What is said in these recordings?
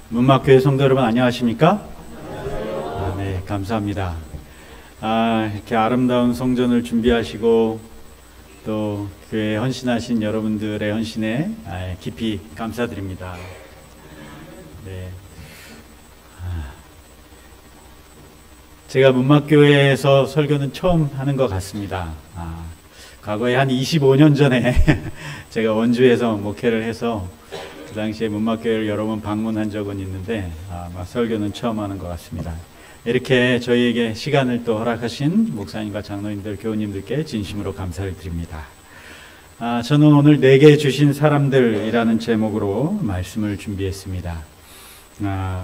문막교회 성도 여러분 안녕하십니까? 네, 감사합니다. 이렇게 아름다운 성전을 준비하시고 또 교회에 헌신하신 여러분들의 헌신에 깊이 감사드립니다. 네. 제가 문막교회에서 설교는 처음 하는 것 같습니다. 과거에 한 25년 전에 제가 원주에서 목회를 해서 그 당시에 문막교회를 여러 번 방문한 적은 있는데 설교는 처음 하는 것 같습니다. 이렇게 저희에게 시간을 또 허락하신 목사님과 장로님들, 교우님들께 진심으로 감사를 드립니다. 저는 오늘 내게 주신 사람들이라는 제목으로 말씀을 준비했습니다.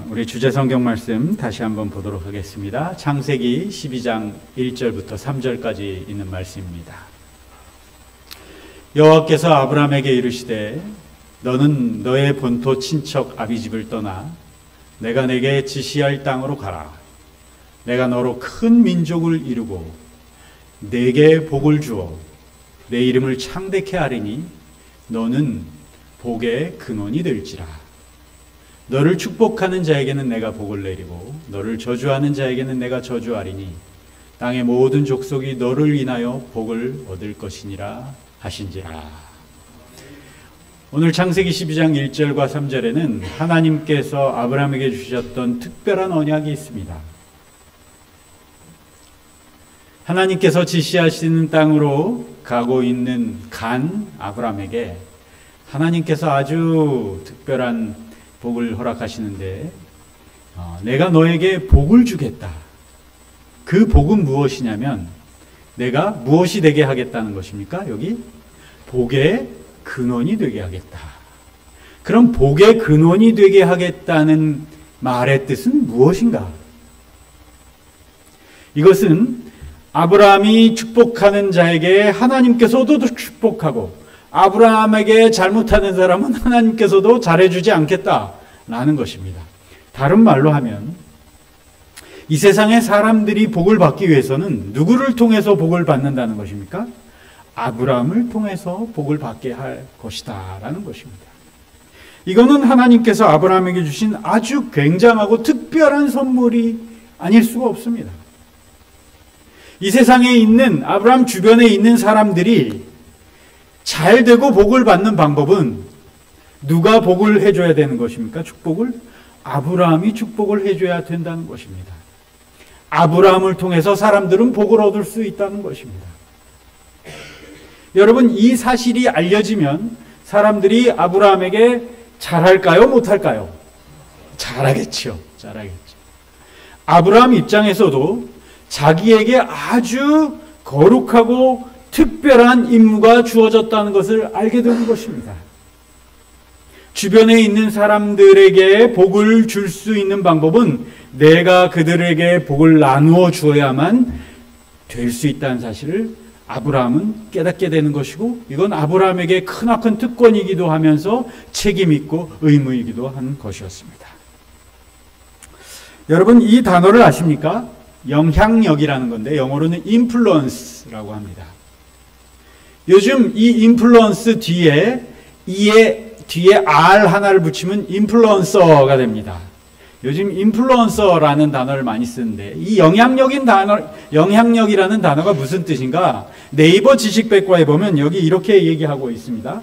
우리 주제 성경 말씀 다시 한번 보도록 하겠습니다. 창세기 12장 1절부터 3절까지 있는 말씀입니다. 여호와께서 아브라함에게 이르시되 너는 너의 본토 친척 아비집을 떠나 내가 내게 지시할 땅으로 가라. 내가 너로 큰 민족을 이루고 내게 복을 주어 내 이름을 창대케 하리니 너는 복의 근원이 될지라. 너를 축복하는 자에게는 내가 복을 내리고 너를 저주하는 자에게는 내가 저주하리니 땅의 모든 족속이 너를 인하여 복을 얻을 것이니라 하신지라. 오늘 창세기 12장 1절과 3절에는 하나님께서 아브라함에게 주셨던 특별한 언약이 있습니다. 하나님께서 지시하시는 땅으로 가고 있는 아브라함에게 하나님께서 아주 특별한 복을 허락하시는데 내가 너에게 복을 주겠다. 그 복은 무엇이냐면 내가 무엇이 되게 하겠다는 것입니까? 여기 복의 근원이 되게 하겠다. 그럼 복의 근원이 되게 하겠다는 말의 뜻은 무엇인가? 이것은 아브라함이 축복하는 자에게 하나님께서도 축복하고 아브라함에게 잘못하는 사람은 하나님께서도 잘해주지 않겠다라는 것입니다. 다른 말로 하면 이 세상의 사람들이 복을 받기 위해서는 누구를 통해서 복을 받는다는 것입니까? 아브라함을 통해서 복을 받게 할 것이다 라는 것입니다. 이거는 하나님께서 아브라함에게 주신 아주 굉장하고 특별한 선물이 아닐 수가 없습니다. 이 세상에 있는 아브라함 주변에 있는 사람들이 잘 되고 복을 받는 방법은 누가 복을 해줘야 되는 것입니까? 축복을? 아브라함이 축복을 해줘야 된다는 것입니다. 아브라함을 통해서 사람들은 복을 얻을 수 있다는 것입니다. 여러분, 이 사실이 알려지면 사람들이 아브라함에게 잘할까요? 못할까요? 잘하겠죠. 아브라함 입장에서도 자기에게 아주 거룩하고 특별한 임무가 주어졌다는 것을 알게 되는 것입니다. 주변에 있는 사람들에게 복을 줄 수 있는 방법은 내가 그들에게 복을 나누어 주어야만 될 수 있다는 사실을 아브라함은 깨닫게 되는 것이고 이건 아브라함에게 크나큰 특권이기도 하면서 책임 있고 의무이기도 한 것이었습니다. 여러분, 이 단어를 아십니까? 영향력이라는 건데 영어로는 influence라고 합니다. 요즘 이 influence 뒤에 R 하나를 붙이면 인플루언서가 됩니다. 요즘 인플루언서라는 단어를 많이 쓰는데 이 영향력이라는 단어가 무슨 뜻인가? 네이버 지식백과에 보면 여기 이렇게 얘기하고 있습니다.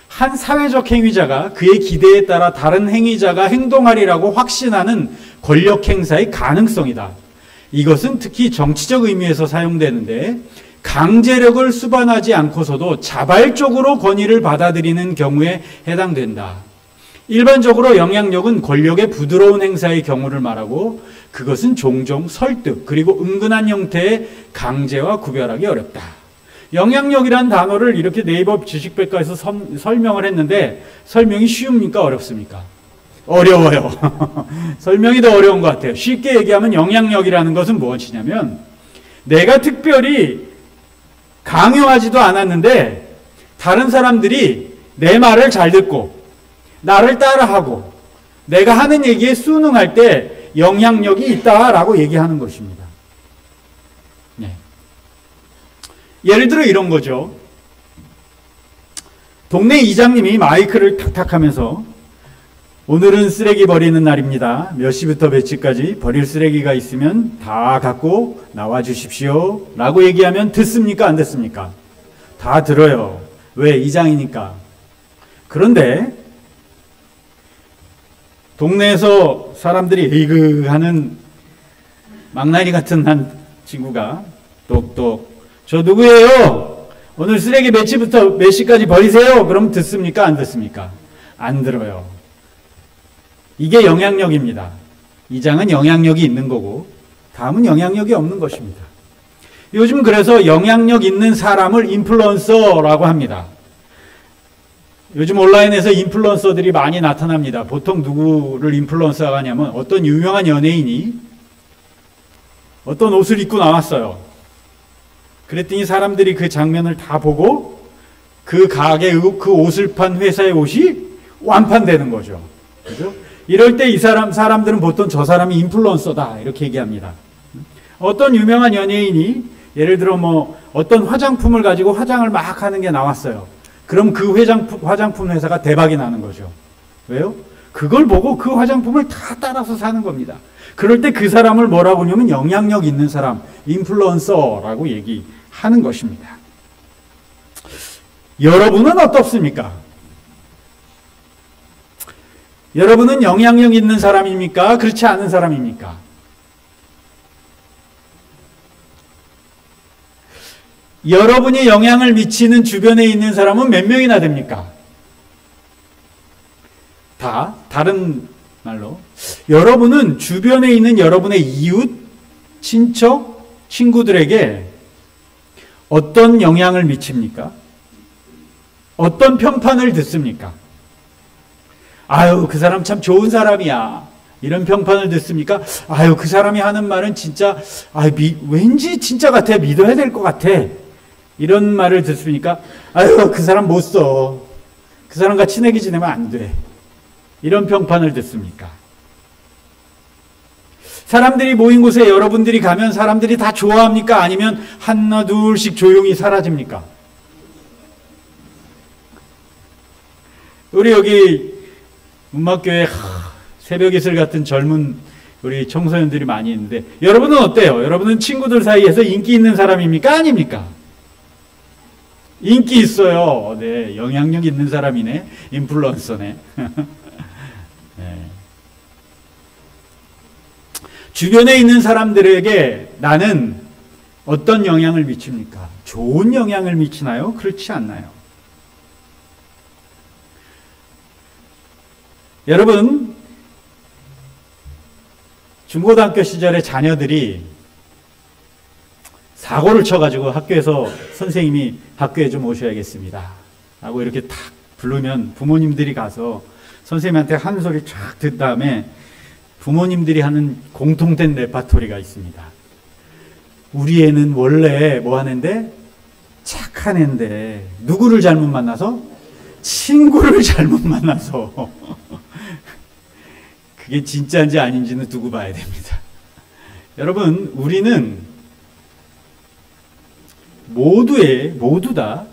한 사회적 행위자가 그의 기대에 따라 다른 행위자가 행동하리라고 확신하는 권력 행사의 가능성이다. 이것은 특히 정치적 의미에서 사용되는데 강제력을 수반하지 않고서도 자발적으로 권위를 받아들이는 경우에 해당된다. 일반적으로 영향력은 권력의 부드러운 행사의 경우를 말하고 그것은 종종 설득 그리고 은근한 형태의 강제와 구별하기 어렵다. 영향력이란 단어를 이렇게 네이버 지식백과에서 설명을 했는데 설명이 쉬웁니까? 어렵습니까? 어려워요. 설명이 더 어려운 것 같아요. 쉽게 얘기하면 영향력이라는 것은 무엇이냐면 내가 특별히 강요하지도 않았는데 다른 사람들이 내 말을 잘 듣고 나를 따라하고 내가 하는 얘기에 순응할 때 영향력이 있다라고 얘기하는 것입니다. 네. 예를 들어 이런 거죠. 동네 이장님이 마이크를 탁탁 하면서 오늘은 쓰레기 버리는 날입니다. 몇 시부터 몇 시까지 버릴 쓰레기가 있으면 다 갖고 나와 주십시오. 라고 얘기하면 듣습니까? 안 듣습니까? 다 들어요. 왜? 이장이니까. 그런데 동네에서 사람들이 에이그 하는 망나니 같은 한 친구가 똑똑 저 누구예요? 오늘 쓰레기 몇 시부터 몇 시까지 버리세요. 그럼 듣습니까? 안 듣습니까? 안 들어요. 이게 영향력입니다. 이 장은 영향력이 있는 거고 다음은 영향력이 없는 것입니다. 요즘 그래서 영향력 있는 사람을 인플루언서라고 합니다. 요즘 온라인에서 인플루언서들이 많이 나타납니다. 보통 누구를 인플루언서가 하냐면 어떤 유명한 연예인이 어떤 옷을 입고 나왔어요. 그랬더니 사람들이 그 장면을 다 보고 그 가게, 그 옷을 판 회사의 옷이 완판되는 거죠. 그죠? 이럴 때 이 사람들은 보통 저 사람이 인플루언서다 이렇게 얘기합니다. 어떤 유명한 연예인이 예를 들어 뭐 어떤 화장품을 가지고 화장을 막 하는 게 나왔어요. 그럼 그 화장품 회사가 대박이 나는 거죠. 왜요? 그걸 보고 그 화장품을 다 따라서 사는 겁니다. 그럴 때 그 사람을 뭐라고 하냐면 영향력 있는 사람, 인플루언서라고 얘기하는 것입니다. 여러분은 어떻습니까? 여러분은 영향력 있는 사람입니까? 그렇지 않은 사람입니까? 여러분이 영향을 미치는 주변에 있는 사람은 몇 명이나 됩니까? 다른 말로 여러분은 주변에 있는 여러분의 이웃, 친척, 친구들에게 어떤 영향을 미칩니까? 어떤 편판을 듣습니까? 아유, 그 사람 참 좋은 사람이야. 이런 평판을 듣습니까? 아유, 그 사람이 하는 말은 진짜, 왠지 진짜 같아. 믿어야 될 것 같아. 이런 말을 듣습니까? 아유, 그 사람 못 써. 그 사람과 친하게 지내면 안 돼. 이런 평판을 듣습니까? 사람들이 모인 곳에 여러분들이 가면 사람들이 다 좋아합니까? 아니면 하나, 둘씩 조용히 사라집니까? 우리 여기 음악교회 새벽 이슬 같은 젊은 우리 청소년들이 많이 있는데 여러분은 어때요? 여러분은 친구들 사이에서 인기 있는 사람입니까? 아닙니까? 인기 있어요. 네, 영향력 있는 사람이네. 인플루언서네. 네. 주변에 있는 사람들에게 나는 어떤 영향을 미칩니까? 좋은 영향을 미치나요? 그렇지 않나요? 여러분, 중고등학교 시절에 자녀들이 사고를 쳐가지고 학교에서 선생님이 학교에 좀 오셔야겠습니다 하고 이렇게 탁 부르면 부모님들이 가서 선생님한테 한 소리 쫙 듣은 다음에 부모님들이 하는 공통된 레파토리가 있습니다. 우리 애는 원래 뭐 하는데? 착한 애인데 누구를 잘못 만나서? 친구를 잘못 만나서. 그게 진짜인지 아닌지는 두고 봐야 됩니다. 여러분, 우리는 모두 다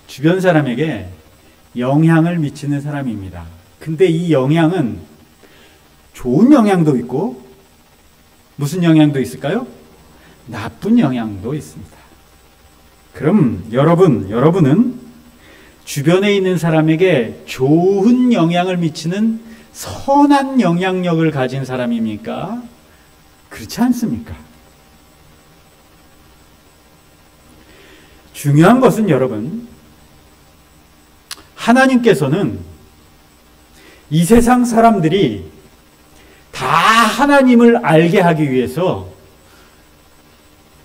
주변 사람에게 영향을 미치는 사람입니다. 근데 이 영향은 좋은 영향도 있고 무슨 영향도 있을까요? 나쁜 영향도 있습니다. 그럼 여러분은 주변에 있는 사람에게 좋은 영향을 미치는 선한 영향력을 가진 사람입니까? 그렇지 않습니까? 중요한 것은 여러분, 하나님께서는 이 세상 사람들이 다 하나님을 알게 하기 위해서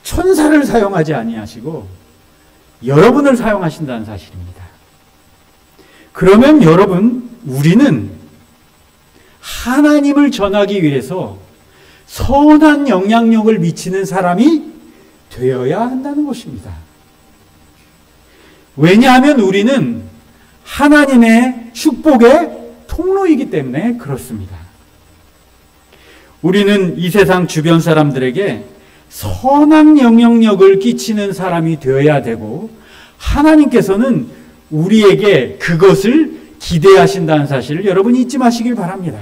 천사를 사용하지 아니하시고 여러분을 사용하신다는 사실입니다. 그러면 여러분, 우리는 하나님을 전하기 위해서 선한 영향력을 미치는 사람이 되어야 한다는 것입니다. 왜냐하면 우리는 하나님의 축복의 통로이기 때문에 그렇습니다. 우리는 이 세상 주변 사람들에게 선한 영향력을 끼치는 사람이 되어야 되고 하나님께서는 우리에게 그것을 기대하신다는 사실을 여러분이 잊지 마시길 바랍니다.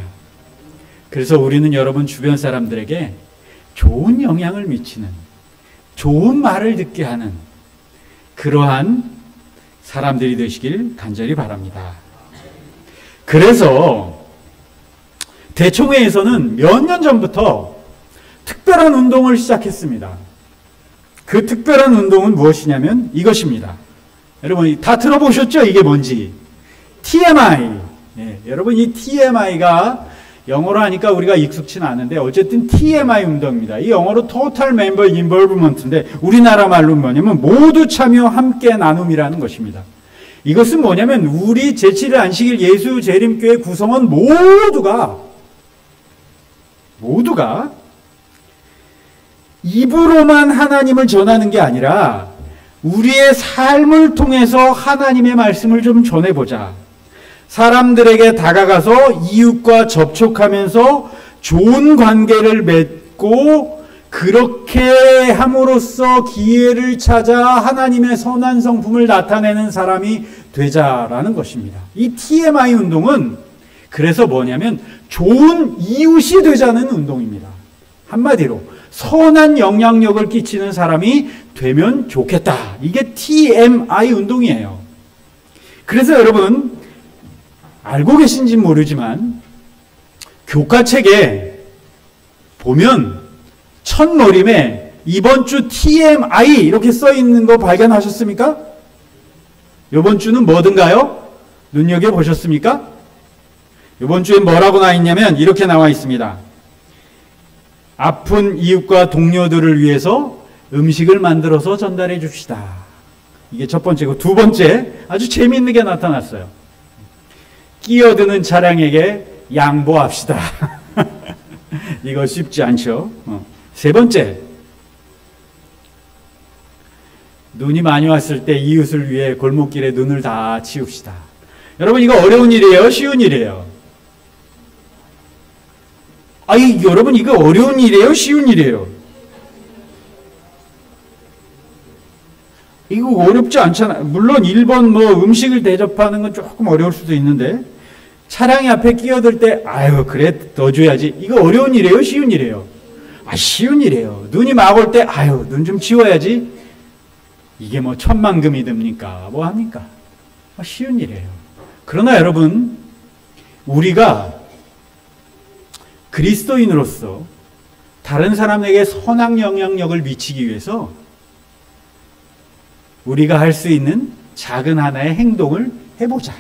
그래서 우리는 여러분 주변 사람들에게 좋은 영향을 미치는, 좋은 말을 듣게 하는 그러한 사람들이 되시길 간절히 바랍니다. 그래서 대총회에서는 몇 년 전부터 특별한 운동을 시작했습니다. 그 특별한 운동은 무엇이냐면 이것입니다. 여러분 다 들어보셨죠? 이게 뭔지. TMI. 네, 여러분 이 TMI가 영어로 하니까 우리가 익숙치는 않은데 어쨌든 TMI 운동입니다. 이 영어로 Total Member Involvement인데 우리나라 말로 뭐냐면 모두 참여 함께 나눔이라는 것입니다. 이것은 뭐냐면 우리 제7일 안식일 예수 재림교회 구성원 모두가 입으로만 하나님을 전하는 게 아니라 우리의 삶을 통해서 하나님의 말씀을 좀 전해보자. 사람들에게 다가가서 이웃과 접촉하면서 좋은 관계를 맺고 그렇게 함으로써 기회를 찾아 하나님의 선한 성품을 나타내는 사람이 되자라는 것입니다. 이 TMI 운동은 그래서 뭐냐면 좋은 이웃이 되자는 운동입니다. 한마디로 선한 영향력을 끼치는 사람이 되면 좋겠다. 이게 TMI 운동이에요. 그래서 여러분 알고 계신지 모르지만 교과책에 보면 첫머림에 이번 주 TMI 이렇게 써 있는 거 발견하셨습니까? 이번 주는 뭐든가요? 눈여겨보셨습니까? 이번 주에 뭐라고 나와 있냐면 이렇게 나와 있습니다. 아픈 이웃과 동료들을 위해서 음식을 만들어서 전달해 줍시다. 이게 첫 번째고 두 번째 아주 재미있는 게 나타났어요. 끼어드는 차량에게 양보합시다. 이거 쉽지 않죠. 세 번째, 눈이 많이 왔을 때 이웃을 위해 골목길에 눈을 다 치웁시다. 여러분 이거 어려운 일이에요? 쉬운 일이에요? 여러분 이거 어려운 일이에요? 쉬운 일이에요? 이거 어렵지 않잖아요. 물론 1번 음식을 대접하는 건 조금 어려울 수도 있는데 차량이 앞에 끼어들 때 그래 넣어줘야지. 이거 어려운 일이에요? 쉬운 일이에요? 쉬운 일이에요. 눈이 막 올 때 눈 좀 치워야지. 이게 천만금이 듭니까? 뭐 합니까? 쉬운 일이에요. 그러나 여러분 우리가 그리스도인으로서 다른 사람에게 선한 영향력을 미치기 위해서 우리가 할 수 있는 작은 하나의 행동을 해보자.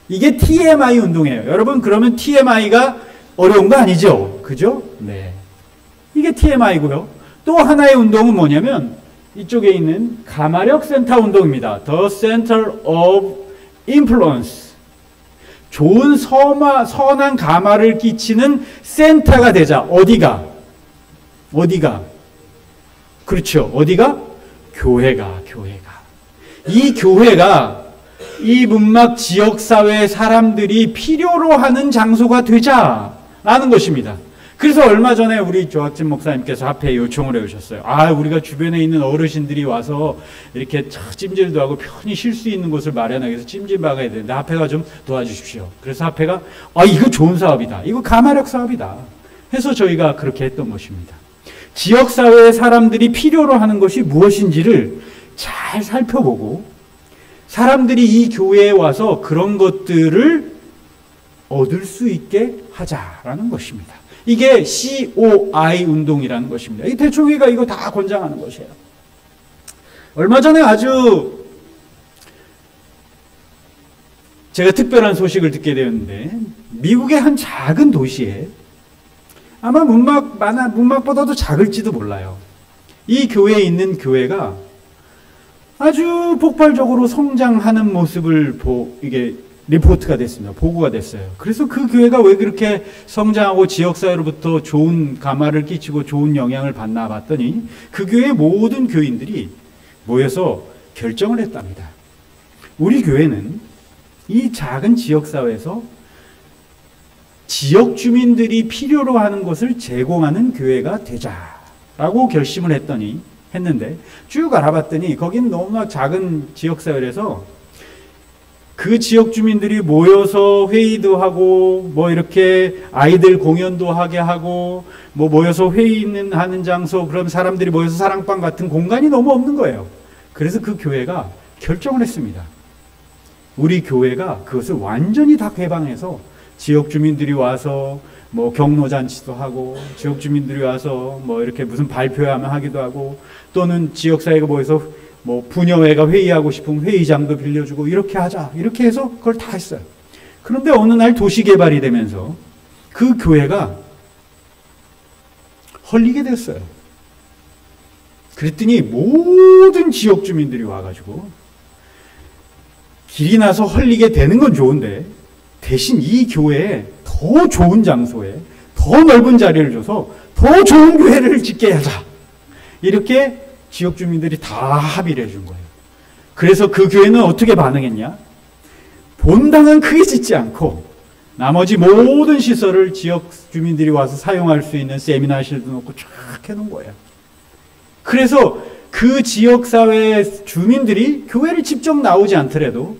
이게 TMI 운동이에요. 여러분 그러면 TMI가 어려운 거 아니죠? 그죠? 네. 이게 TMI고요. 또 하나의 운동은 뭐냐면 이쪽에 있는 가마력 센터 운동입니다. The Center of Influence. 좋은 선한 가마를 끼치는 센터가 되자. 어디가? 그렇죠. 어디가? 교회가. 이 교회가 이 문막 지역사회의 사람들이 필요로 하는 장소가 되자라는 것입니다. 그래서 얼마 전에 우리 조학진 목사님께서 합회에 요청을 해오셨어요. 우리가 주변에 있는 어르신들이 와서 이렇게 찜질도 하고 편히 쉴 수 있는 곳을 마련하기 위해서 찜질 박아야 되는데 합회가 좀 도와주십시오. 그래서 합회가 이거 좋은 사업이다. 이거 가마력 사업이다. 해서 저희가 그렇게 했던 것입니다. 지역사회의 사람들이 필요로 하는 것이 무엇인지를 잘 살펴보고 사람들이 이 교회에 와서 그런 것들을 얻을 수 있게 하자라는 것입니다. 이게 COI 운동이라는 것입니다. 이 대총회가 이거 다 권장하는 것이에요. 얼마 전에 아주 제가 특별한 소식을 듣게 되었는데 미국의 한 작은 도시에 아마 문막보다도 작을지도 몰라요. 이 교회에 있는 교회가 아주 폭발적으로 성장하는 모습을 이게 리포트가 됐습니다. 보고가 됐어요. 그래서 그 교회가 왜 그렇게 성장하고 지역사회로부터 좋은 가마를 끼치고 좋은 영향을 받나 봤더니 그 교회의 모든 교인들이 모여서 결정을 했답니다. 우리 교회는 이 작은 지역사회에서 지역 주민들이 필요로 하는 것을 제공하는 교회가 되자라고 결심을 했는데 쭉 알아봤더니 거기는 너무나 작은 지역사회라서 그 지역 주민들이 모여서 회의도 하고 뭐 이렇게 아이들 공연도 하게 하고 뭐 모여서 회의는 하는 장소, 그럼 사람들이 모여서 사랑방 같은 공간이 너무 없는 거예요. 그래서 그 교회가 결정을 했습니다. 우리 교회가 그것을 완전히 다 개방해서 지역 주민들이 와서 뭐 경로잔치도 하고, 지역 주민들이 와서 뭐 이렇게 무슨 발표하면 하기도 하고, 또는 지역사회가 모여서 뭐 부녀회가 회의하고 싶으면 회의장도 빌려주고 이렇게 하자, 이렇게 해서 그걸 다 했어요. 그런데 어느 날 도시개발이 되면서 그 교회가 헐리게 됐어요. 그랬더니 모든 지역 주민들이 와가지고, 길이 나서 헐리게 되는 건 좋은데 대신 이 교회에 더 좋은 장소에 더 넓은 자리를 줘서 더 좋은 교회를 짓게 하자, 이렇게 지역 주민들이 다 합의를 해준 거예요. 그래서 그 교회는 어떻게 반응했냐? 본당은 크게 짓지 않고 나머지 모든 시설을 지역 주민들이 와서 사용할 수 있는 세미나실도 놓고 쫙 해놓은 거예요. 그래서 그 지역사회 주민들이 교회를 직접 나오지 않더라도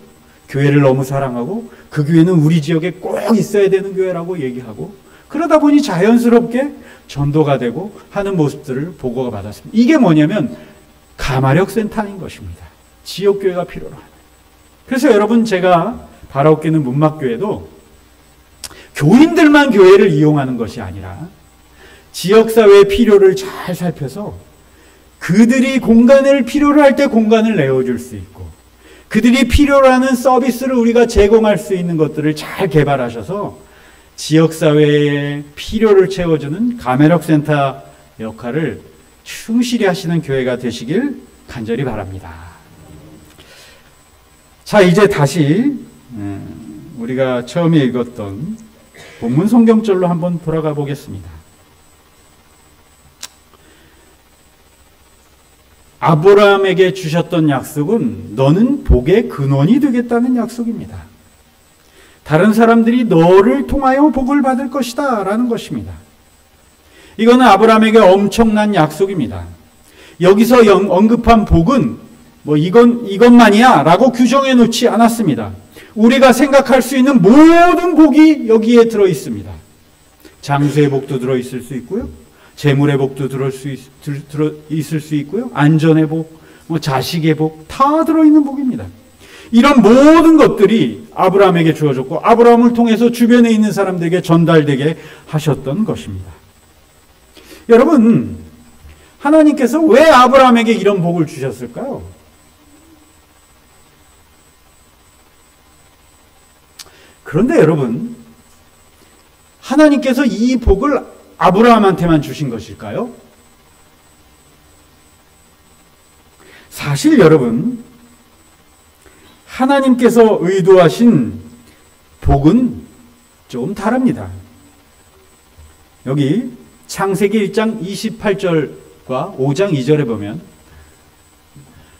교회를 너무 사랑하고 그 교회는 우리 지역에 꼭 있어야 되는 교회라고 얘기하고, 그러다 보니 자연스럽게 전도가 되고 하는 모습들을 보고가 받았습니다. 이게 뭐냐면 가마력 센터인 것입니다. 지역교회가 필요로 하는. 그래서 여러분, 제가 바라옵기는 문막교회도 교인들만 교회를 이용하는 것이 아니라 지역사회의 필요를 잘 살펴서 그들이 공간을 필요로 할 때 공간을 내어줄 수 있고, 그들이 필요로 하는 서비스를 우리가 제공할 수 있는 것들을 잘 개발하셔서 지역사회의 필요를 채워주는 가매력 센터 역할을 충실히 하시는 교회가 되시길 간절히 바랍니다. 자, 이제 다시 우리가 처음에 읽었던 본문 성경절로 한번 돌아가 보겠습니다. 아브라함에게 주셨던 약속은 너는 복의 근원이 되겠다는 약속입니다. 다른 사람들이 너를 통하여 복을 받을 것이다 라는 것입니다. 이거는 아브라함에게 엄청난 약속입니다. 여기서 언급한 복은 뭐 이것만이야 라고 규정해 놓지 않았습니다. 우리가 생각할 수 있는 모든 복이 여기에 들어 있습니다. 장수의 복도 들어 있을 수 있고요, 재물의 복도 들어 있을 수 있고요, 안전의 복, 뭐 자식의 복, 다 들어있는 복입니다. 이런 모든 것들이 아브라함에게 주어졌고 아브라함을 통해서 주변에 있는 사람들에게 전달되게 하셨던 것입니다. 여러분, 하나님께서 왜 아브라함에게 이런 복을 주셨을까요? 그런데 여러분, 하나님께서 이 복을 아브라함한테만 주신 것일까요? 사실 여러분, 하나님께서 의도하신 복은 조금 다릅니다. 여기 창세기 1장 28절과 5장 2절에 보면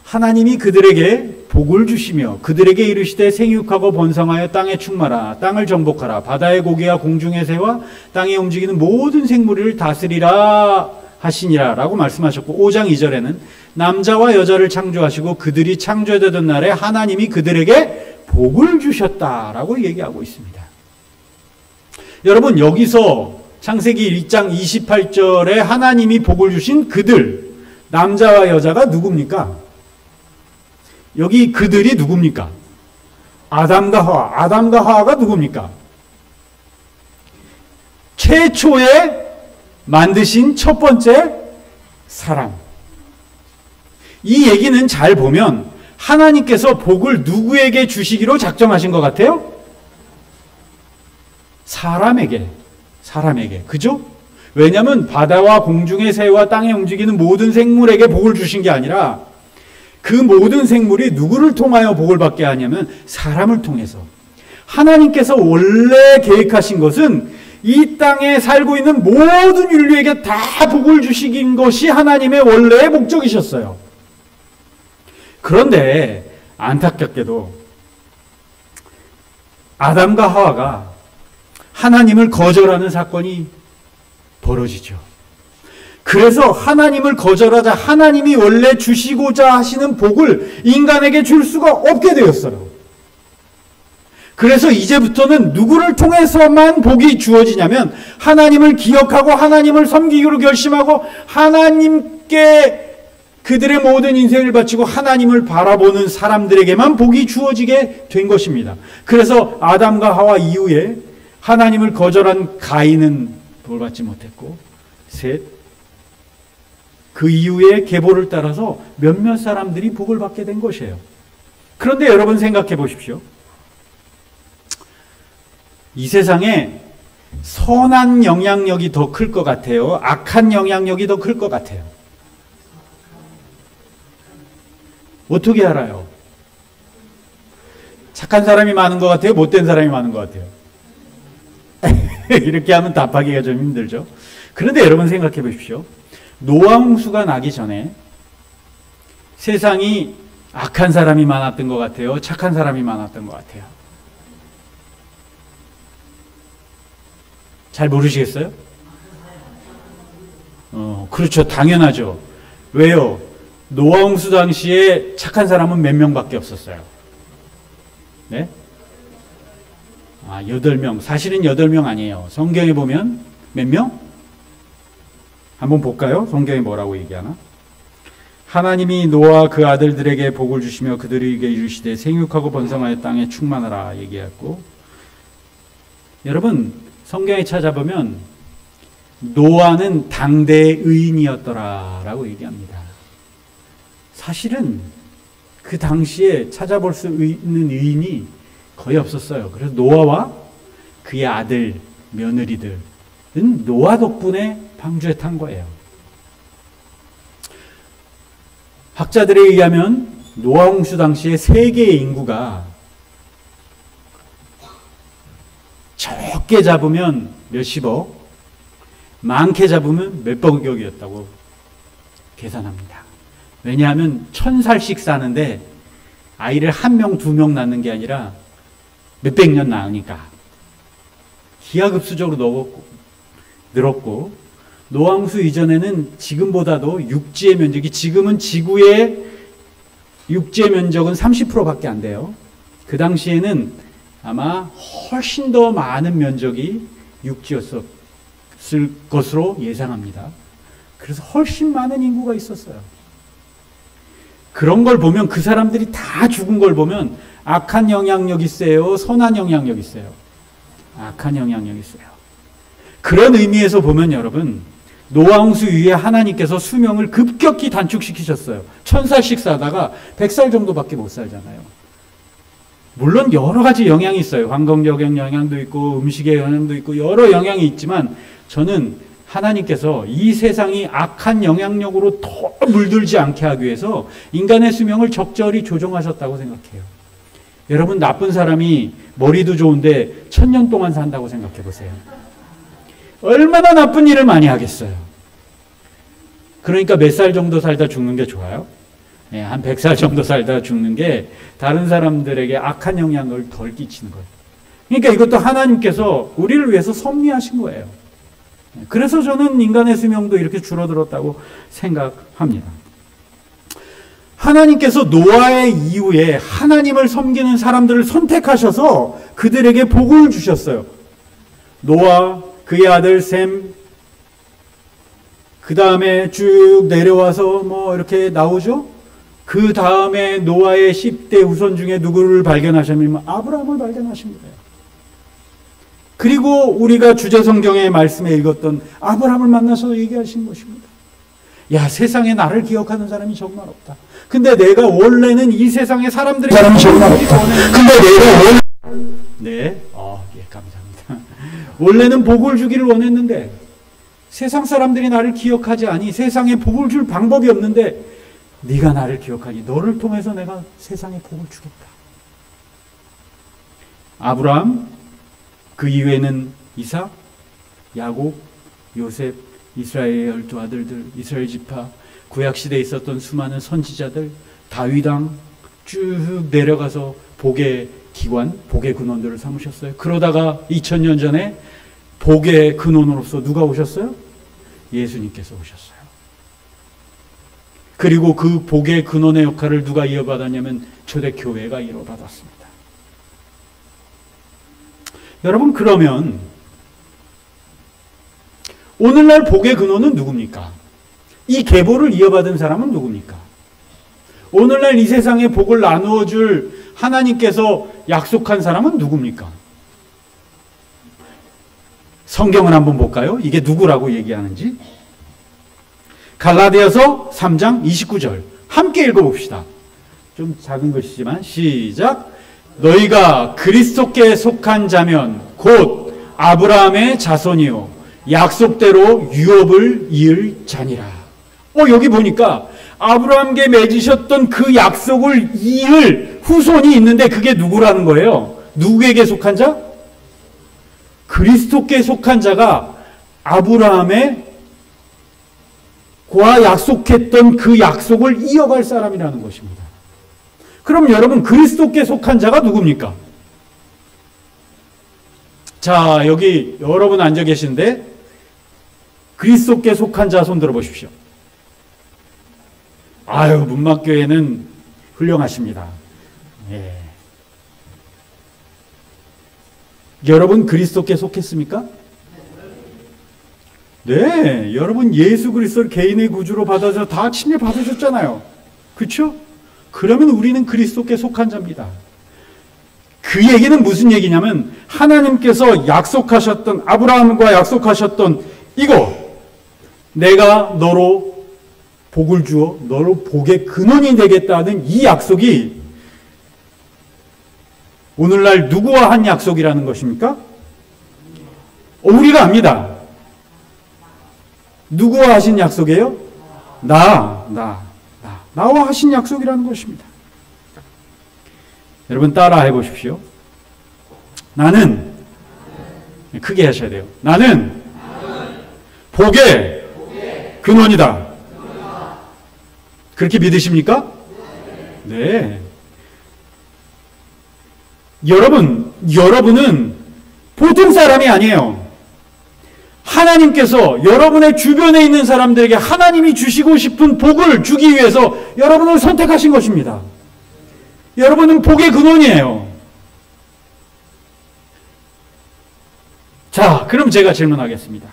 하나님이 그들에게 복을 주시며 그들에게 이르시되 생육하고 번성하여 땅에 충만하라, 땅을 정복하라, 바다의 고기와 공중의 새와 땅에 움직이는 모든 생물을 다스리라 하시니라 라고 말씀하셨고, 5장 2절에는 남자와 여자를 창조하시고 그들이 창조되던 날에 하나님이 그들에게 복을 주셨다라고 얘기하고 있습니다. 여러분, 여기서 창세기 1장 28절에 하나님이 복을 주신 그들, 남자와 여자가 누굽니까? 여기 그들이 누굽니까? 아담과 하와. 아담과 하와가 누굽니까? 최초에 만드신 첫 번째 사람. 이 얘기는 잘 보면 하나님께서 복을 누구에게 주시기로 작정하신 것 같아요? 사람에게. 그죠? 왜냐하면 바다와 공중의 새와 땅에 움직이는 모든 생물에게 복을 주신 게 아니라 그 모든 생물이 누구를 통하여 복을 받게 하냐면 사람을 통해서. 하나님께서 원래 계획하신 것은 이 땅에 살고 있는 모든 인류에게 다 복을 주시긴 것이 하나님의 원래의 목적이셨어요. 그런데 안타깝게도 아담과 하와가 하나님을 거절하는 사건이 벌어지죠. 그래서 하나님을 거절하자 하나님이 원래 주시고자 하시는 복을 인간에게 줄 수가 없게 되었어요. 그래서 이제부터는 누구를 통해서만 복이 주어지냐면 하나님을 기억하고 하나님을 섬기기로 결심하고 하나님께 그들의 모든 인생을 바치고 하나님을 바라보는 사람들에게만 복이 주어지게 된 것입니다. 그래서 아담과 하와 이후에 하나님을 거절한 가인은 복을 받지 못했고, 셋, 그 이후에 계보를 따라서 몇몇 사람들이 복을 받게 된 것이에요. 그런데 여러분 생각해 보십시오. 이 세상에 선한 영향력이 더 클 것 같아요? 악한 영향력이 더 클 것 같아요? 어떻게 알아요? 착한 사람이 많은 것 같아요? 못된 사람이 많은 것 같아요? 이렇게 하면 답하기가 좀 힘들죠. 그런데 여러분 생각해 보십시오. 노아 홍수가 나기 전에 세상이 악한 사람이 많았던 것 같아요? 착한 사람이 많았던 것 같아요? 잘 모르시겠어요? 그렇죠. 당연하죠. 왜요? 노아 홍수 당시에 착한 사람은 몇 명밖에 없었어요. 네? 8명. 사실은 8명 아니에요. 성경에 보면 몇 명? 한번 볼까요? 성경에 뭐라고 얘기하나? 하나님이 노아와 그 아들들에게 복을 주시며 그들에게 이르시되 생육하고 번성하여 땅에 충만하라 얘기했고, 여러분 성경에 찾아보면 노아는 당대의 의인이었더라라고 얘기합니다. 사실은 그 당시에 찾아볼 수 있는 의인이 거의 없었어요. 그래서 노아와 그의 아들, 며느리들은 노아 덕분에 방주에 탄 거예요. 학자들에 의하면 노아 홍수 당시에 세계의 인구가 적게 잡으면 몇십억, 많게 잡으면 몇백억이었다고 계산합니다. 왜냐하면 1000살씩 사는데 아이를 1명, 2명 낳는 게 아니라 몇백 년 낳으니까 기하급수적으로 늘었고, 노아 홍수 이전에는 지금보다도 육지의 면적이, 지금은 지구의 육지의 면적은 30%밖에 안 돼요. 그 당시에는 아마 훨씬 더 많은 면적이 육지였을 것으로 예상합니다. 그래서 훨씬 많은 인구가 있었어요. 그런 걸 보면, 그 사람들이 다 죽은 걸 보면 악한 영향력이 있어요? 선한 영향력이 있어요? 악한 영향력이 있어요. 그런 의미에서 보면 여러분, 노아 홍수 이후에 하나님께서 수명을 급격히 단축시키셨어요. 1000살씩 사다가 100살 정도밖에 못 살잖아요. 물론 여러 가지 영향이 있어요. 환경적 영향도 있고 음식의 영향도 있고 여러 영향이 있지만, 저는 하나님께서 이 세상이 악한 영향력으로 더 물들지 않게 하기 위해서 인간의 수명을 적절히 조정하셨다고 생각해요. 여러분, 나쁜 사람이 머리도 좋은데 1000년 동안 산다고 생각해 보세요. 얼마나 나쁜 일을 많이 하겠어요. 그러니까 몇 살 정도 살다 죽는 게 좋아요? 네, 한 100살 정도 살다 죽는 게 다른 사람들에게 악한 영향을 덜 끼치는 거예요. 그러니까 이것도 하나님께서 우리를 위해서 섭리하신 거예요. 그래서 저는 인간의 수명도 이렇게 줄어들었다고 생각합니다. 하나님께서 노아의 이후에 하나님을 섬기는 사람들을 선택하셔서 그들에게 복을 주셨어요. 노아, 그의 아들 셈, 그 다음에 쭉 내려와서 이렇게 나오죠? 그 다음에 노아의 10대 후손 중에 누구를 발견하셨냐면 아브라함을 발견하신 거예요. 그리고 우리가 주제성경의 말씀에 읽었던 아브라함을 만나서 얘기하신 것입니다. 야, 세상에 나를 기억하는 사람이 정말 없다. 근데 내가 원래는 이 세상에 사람들이 정말 없다. 근데 내가 네, 예, 감사합니다. 원래는 복을 주기를 원했는데 세상 사람들이 나를 기억하지 않니, 세상에 복을 줄 방법이 없는데 네가 나를 기억하니 너를 통해서 내가 세상에 복을 주겠다. 아브라함, 그 이후에는 이삭, 야곱, 요셉, 이스라엘의 12아들들, 이스라엘 지파, 구약시대에 있었던 수많은 선지자들, 다윗왕 쭉 내려가서 복의 기관, 복의 근원들을 삼으셨어요. 그러다가 2000년 전에 복의 근원으로서 누가 오셨어요? 예수님께서 오셨어요. 그리고 그 복의 근원의 역할을 누가 이어받았냐면 초대교회가 이어받았습니다. 여러분, 그러면 오늘날 복의 근원은 누굽니까? 이 계보를 이어받은 사람은 누굽니까? 오늘날 이 세상에 복을 나누어 줄 하나님께서 약속한 사람은 누굽니까? 성경을 한번 볼까요? 이게 누구라고 얘기하는지. 갈라디아서 3장 29절 함께 읽어봅시다. 좀 작은 것이지만 시작. 너희가 그리스도께 속한 자면 곧 아브라함의 자손이요 약속대로 유업을 이을 자니라. 여기 보니까 아브라함께 맺으셨던 그 약속을 이을 후손이 있는데 그게 누구라는 거예요? 누구에게 속한 자? 그리스도께 속한 자가 아브라함의 과 약속했던 그 약속을 이어갈 사람이라는 것입니다. 그럼 여러분, 그리스도께 속한 자가 누굽니까? 자, 여기 여러분 앉아 계신데 그리스도께 속한 자 손 들어 보십시오. 아유, 문막교회는 훌륭하십니다. 예. 여러분 그리스도께 속했습니까? 네, 여러분 예수 그리스도를 개인의 구주로 받아서 다 침례 받으셨잖아요. 그렇죠? 그러면 우리는 그리스도께 속한 자입니다. 그 얘기는 무슨 얘기냐면 하나님께서 약속하셨던, 아브라함과 약속하셨던 이거, 내가 너로 복을 주어 너로 복의 근원이 되겠다는 이 약속이 오늘날 누구와 한 약속이라는 것입니까? 우리가 압니다. 누구와 하신 약속이에요? 나와 하신 약속이라는 것입니다. 여러분 따라 해보십시오. 나는, 크게 하셔야 돼요. 나는 복의 근원이다. 그렇게 믿으십니까? 네. 여러분은 보통 사람이 아니에요. 하나님께서 여러분의 주변에 있는 사람들에게 하나님이 주시고 싶은 복을 주기 위해서 여러분을 선택하신 것입니다. 여러분은 복의 근원이에요. 자, 그럼 제가 질문하겠습니다.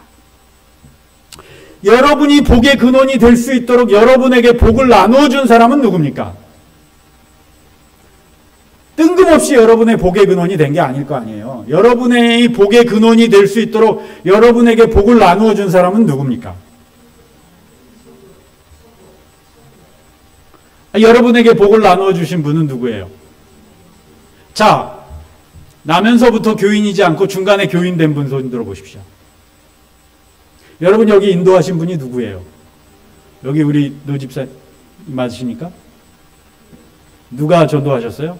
여러분이 복의 근원이 될 수 있도록 여러분에게 복을 나누어 준 사람은 누굽니까? 뜬금없이 여러분의 복의 근원이 된 게 아닐 거 아니에요. 여러분의 복의 근원이 될 수 있도록 여러분에게 복을 나누어 준 사람은 누굽니까? 여러분에게 복을 나누어 주신 분은 누구예요? 자, 나면서부터 교인이지 않고 중간에 교인된 분 손 들어보십시오. 여러분 여기 인도하신 분이 누구예요? 여기 우리 노 집사님 맞으십니까? 누가 전도하셨어요?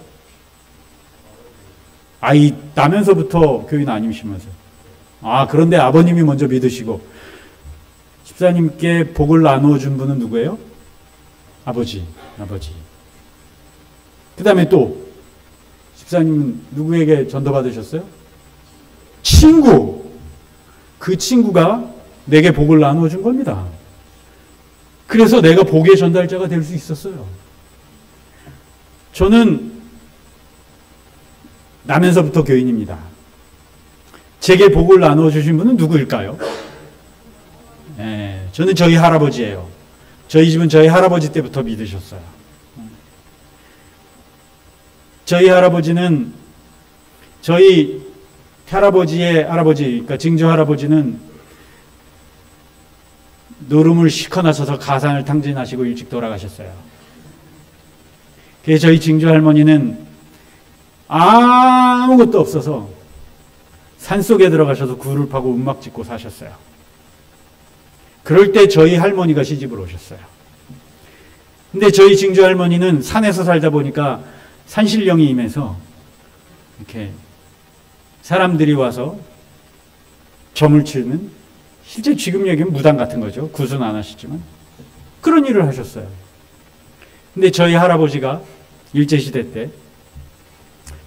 나면서부터 교인 아니시면서. 그런데 아버님이 먼저 믿으시고 집사님께 복을 나누어 준 분은 누구예요? 아버지. 그 다음에 또 집사님은 누구에게 전도받으셨어요? 친구. 그 친구가 내게 복을 나누어 준 겁니다. 그래서 내가 복의 전달자가 될 수 있었어요. 저는 나면서부터 교인입니다. 제게 복을 나누어 주신 분은 누구일까요? 저는 저희 할아버지예요. 저희 집은 저희 할아버지 때부터 믿으셨어요. 저희 할아버지는 저희 할아버지의 할아버지, 그러니까 증조 할아버지는 노름을 시커나셔서 가산을 탕진하시고 일찍 돌아가셨어요. 그래서 저희 증조 할머니는 아무것도 없어서 산속에 들어가셔서 굴을 파고 움막 짓고 사셨어요. 그럴 때 저희 할머니가 시집을 오셨어요. 근데 저희 증조 할머니는 산에서 살다 보니까 산신령이 임해서 이렇게 사람들이 와서 점을 치는, 실제 지금 얘기하면 무당 같은 거죠. 구순 안 하시지만 그런 일을 하셨어요. 근데 저희 할아버지가 일제시대 때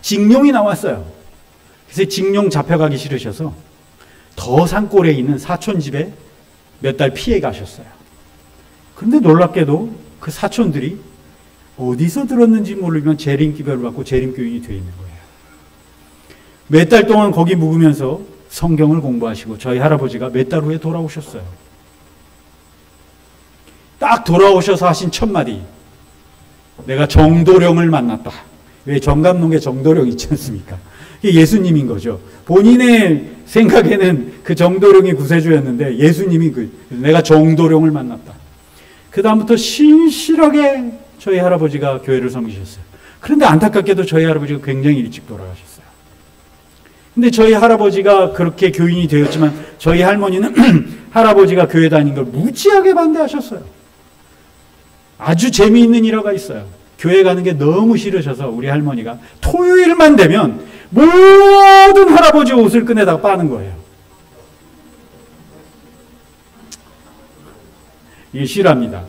징룡이 나왔어요. 그래서 징룡 잡혀가기 싫으셔서 더 산골에 있는 사촌 집에 몇 달 피해 가셨어요. 그런데 놀랍게도 그 사촌들이 어디서 들었는지 모르지만 재림기별을 받고 재림교인이 되어 있는 거예요. 몇 달 동안 거기 묵으면서 성경을 공부하시고 저희 할아버지가 몇 달 후에 돌아오셨어요. 딱 돌아오셔서 하신 첫 마디. 내가 정도령을 만났다. 왜 정감농에 정도령 있지 않습니까? 이게 예수님인 거죠. 본인의 생각에는 그 정도령이 구세주였는데 예수님이 내가 정도령을 만났다. 그 다음부터 신실하게 저희 할아버지가 교회를 섬기셨어요. 그런데 안타깝게도 저희 할아버지가 굉장히 일찍 돌아가셨어요. 근데 저희 할아버지가 그렇게 교인이 되었지만 저희 할머니는 할아버지가 교회 다니는 걸 무지하게 반대하셨어요. 아주 재미있는 일화가 있어요. 교회 가는 게 너무 싫으셔서 우리 할머니가 토요일만 되면 모든 할아버지 옷을 꺼내다가 빠는 거예요. 이게 싫어합니다.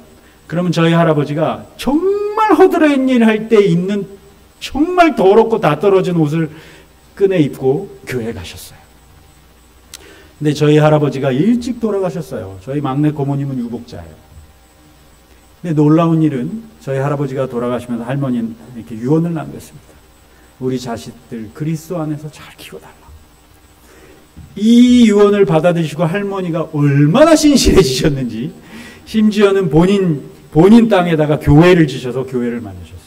그러면 저희 할아버지가 정말 허드렛 일 할 때 입는 정말 더럽고 다 떨어진 옷을 꺼내 입고 교회 가셨어요. 근데 저희 할아버지가 일찍 돌아가셨어요. 저희 막내 고모님은 유복자예요. 근데 놀라운 일은 저희 할아버지가 돌아가시면서 할머니는 이렇게 유언을 남겼습니다. 우리 자식들 그리스도 안에서 잘 키워달라. 이 유언을 받아들이시고 할머니가 얼마나 신실해지셨는지 심지어는 본인 땅에다가 교회를 지셔서 교회를 만드셨어요.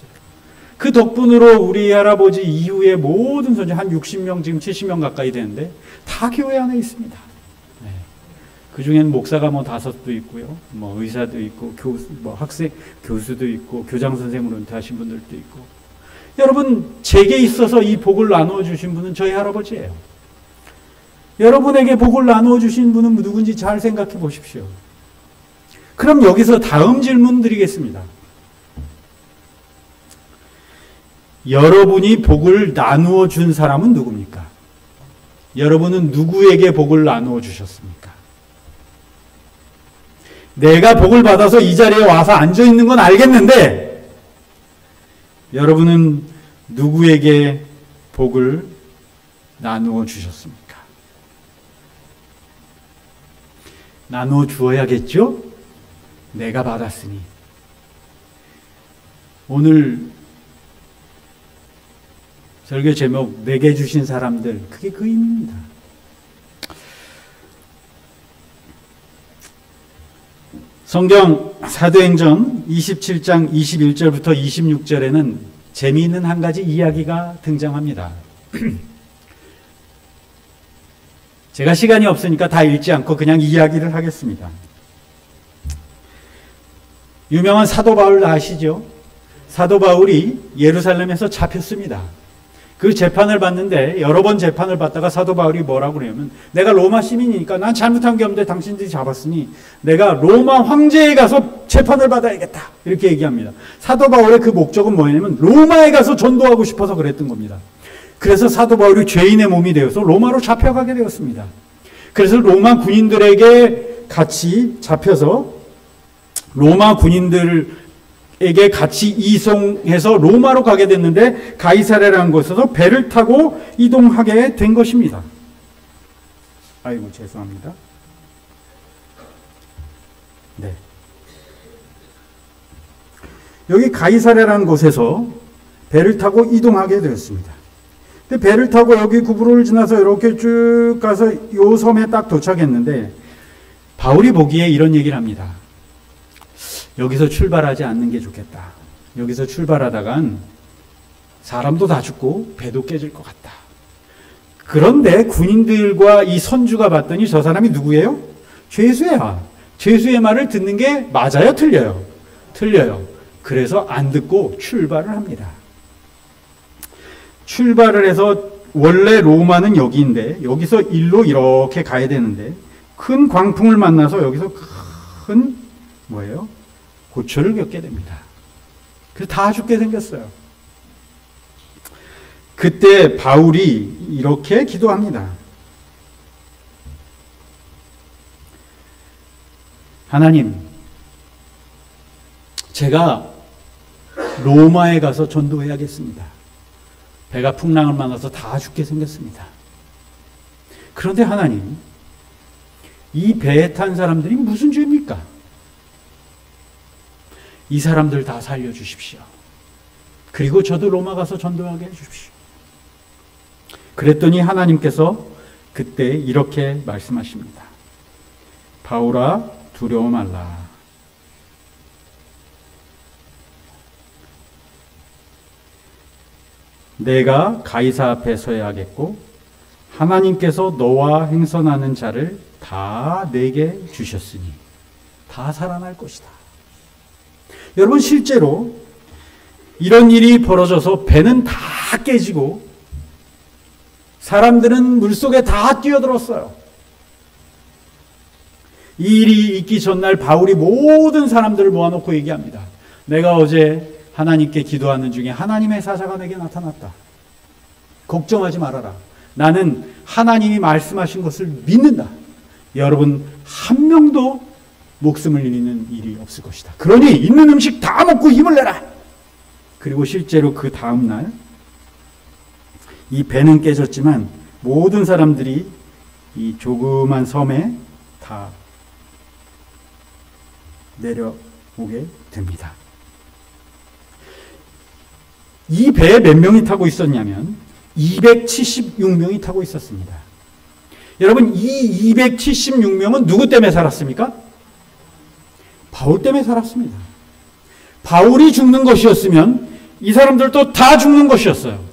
그 덕분으로 우리 할아버지 이후에 모든 선지 한 60명 지금 70명 가까이 되는데 다 교회 안에 있습니다. 네. 그 중에는 목사가 뭐 5도 있고요, 뭐 의사도 있고 학생 교수도 있고 교장 선생으로 은퇴하신 분들도 있고. 여러분 제게 있어서 이 복을 나누어 주신 분은 저희 할아버지예요. 여러분에게 복을 나누어 주신 분은 누군지 잘 생각해 보십시오. 그럼 여기서 다음 질문 드리겠습니다. 여러분이 복을 나누어 준 사람은 누굽니까? 여러분은 누구에게 복을 나누어 주셨습니까? 내가 복을 받아서 이 자리에 와서 앉아 있는 건 알겠는데 여러분은 누구에게 복을 나누어 주셨습니까? 나누어 주어야겠죠? 내가 받았으니. 오늘 설교 제목 내게 주신 사람들, 그게 그 의미입니다. 성경 사도행전 27장 21절부터 26절에는 재미있는 한 가지 이야기가 등장합니다. 제가 시간이 없으니까 다 읽지 않고 그냥 이야기를 하겠습니다. 유명한 사도 바울 아시죠? 사도 바울이 예루살렘에서 잡혔습니다. 그 재판을 받는데 여러 번 재판을 받다가 사도 바울이 뭐라고 그러냐면 내가 로마 시민이니까 난 잘못한 게 없는데 당신들이 잡았으니 내가 로마 황제에 가서 재판을 받아야겠다. 이렇게 얘기합니다. 사도 바울의 그 목적은 뭐냐면 로마에 가서 전도하고 싶어서 그랬던 겁니다. 그래서 사도 바울이 죄인의 몸이 되어서 로마로 잡혀가게 되었습니다. 그래서 로마 군인들에게 같이 잡혀서 로마 군인들에게 같이 이송해서 로마로 가게 됐는데 가이사랴라는 곳에서 배를 타고 이동하게 된 것입니다. 아이고 죄송합니다. 네. 여기 가이사랴라는 곳에서 배를 타고 이동하게 되었습니다. 근데 배를 타고 여기 구브로를 지나서 이렇게 쭉 가서 요 섬에 딱 도착했는데 바울이 보기에 이런 얘기를 합니다. 여기서 출발하지 않는 게 좋겠다. 여기서 출발하다간 사람도 다 죽고 배도 깨질 것 같다. 그런데 군인들과 이 선주가 봤더니 저 사람이 누구예요? 죄수야. 죄수의 말을 듣는 게 맞아요? 틀려요? 틀려요. 그래서 안 듣고 출발을 합니다. 출발을 해서 원래 로마는 여기인데 여기서 일로 이렇게 가야 되는데 큰 광풍을 만나서 여기서 큰 뭐예요? 고초를 겪게 됩니다. 그래서 다 죽게 생겼어요. 그때 바울이 이렇게 기도합니다. 하나님, 제가 로마에 가서 전도해야겠습니다. 배가 풍랑을 만나서 다 죽게 생겼습니다. 그런데 하나님, 이 배에 탄 사람들이 무슨 죄입니까? 이 사람들 다 살려주십시오. 그리고 저도 로마 가서 전도하게 해주십시오. 그랬더니 하나님께서 그때 이렇게 말씀하십니다. 바울아, 두려워 말라. 내가 가이사 앞에 서야겠고 하나님께서 너와 행선하는 자를 다 내게 주셨으니 다 살아날 것이다. 여러분, 실제로 이런 일이 벌어져서 배는 다 깨지고 사람들은 물속에 다 뛰어들었어요. 이 일이 있기 전날 바울이 모든 사람들을 모아놓고 얘기합니다. 내가 어제 하나님께 기도하는 중에 하나님의 사자가 내게 나타났다. 걱정하지 말아라. 나는 하나님이 말씀하신 것을 믿는다. 여러분, 한 명도 목숨을 잃는 일이 없을 것이다. 그러니 있는 음식 다 먹고 힘을 내라. 그리고 실제로 그 다음 날 이 배는 깨졌지만 모든 사람들이 이 조그만 섬에 다 내려오게 됩니다. 이 배에 몇 명이 타고 있었냐면 276명이 타고 있었습니다. 여러분, 이 276명은 누구 때문에 살았습니까? 바울 때문에 살았습니다. 바울이 죽는 것이었으면 이 사람들도 다 죽는 것이었어요.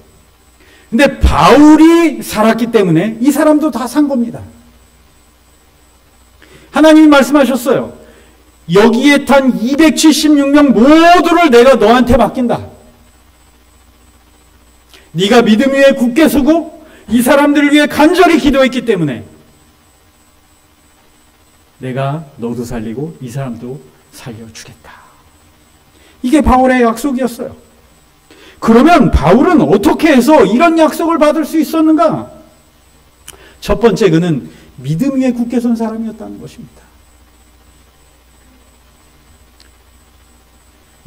근데 바울이 살았기 때문에 이 사람도 다 산 겁니다. 하나님이 말씀하셨어요. 여기에 탄 276명 모두를 내가 너한테 맡긴다. 네가 믿음 위에 굳게 서고 이 사람들을 위해 간절히 기도했기 때문에 내가 너도 살리고 이 사람도 살려주겠다. 이게 바울의 약속이었어요. 그러면 바울은 어떻게 해서 이런 약속을 받을 수 있었는가? 첫 번째, 그는 믿음 위에 굳게 선 사람이었다는 것입니다.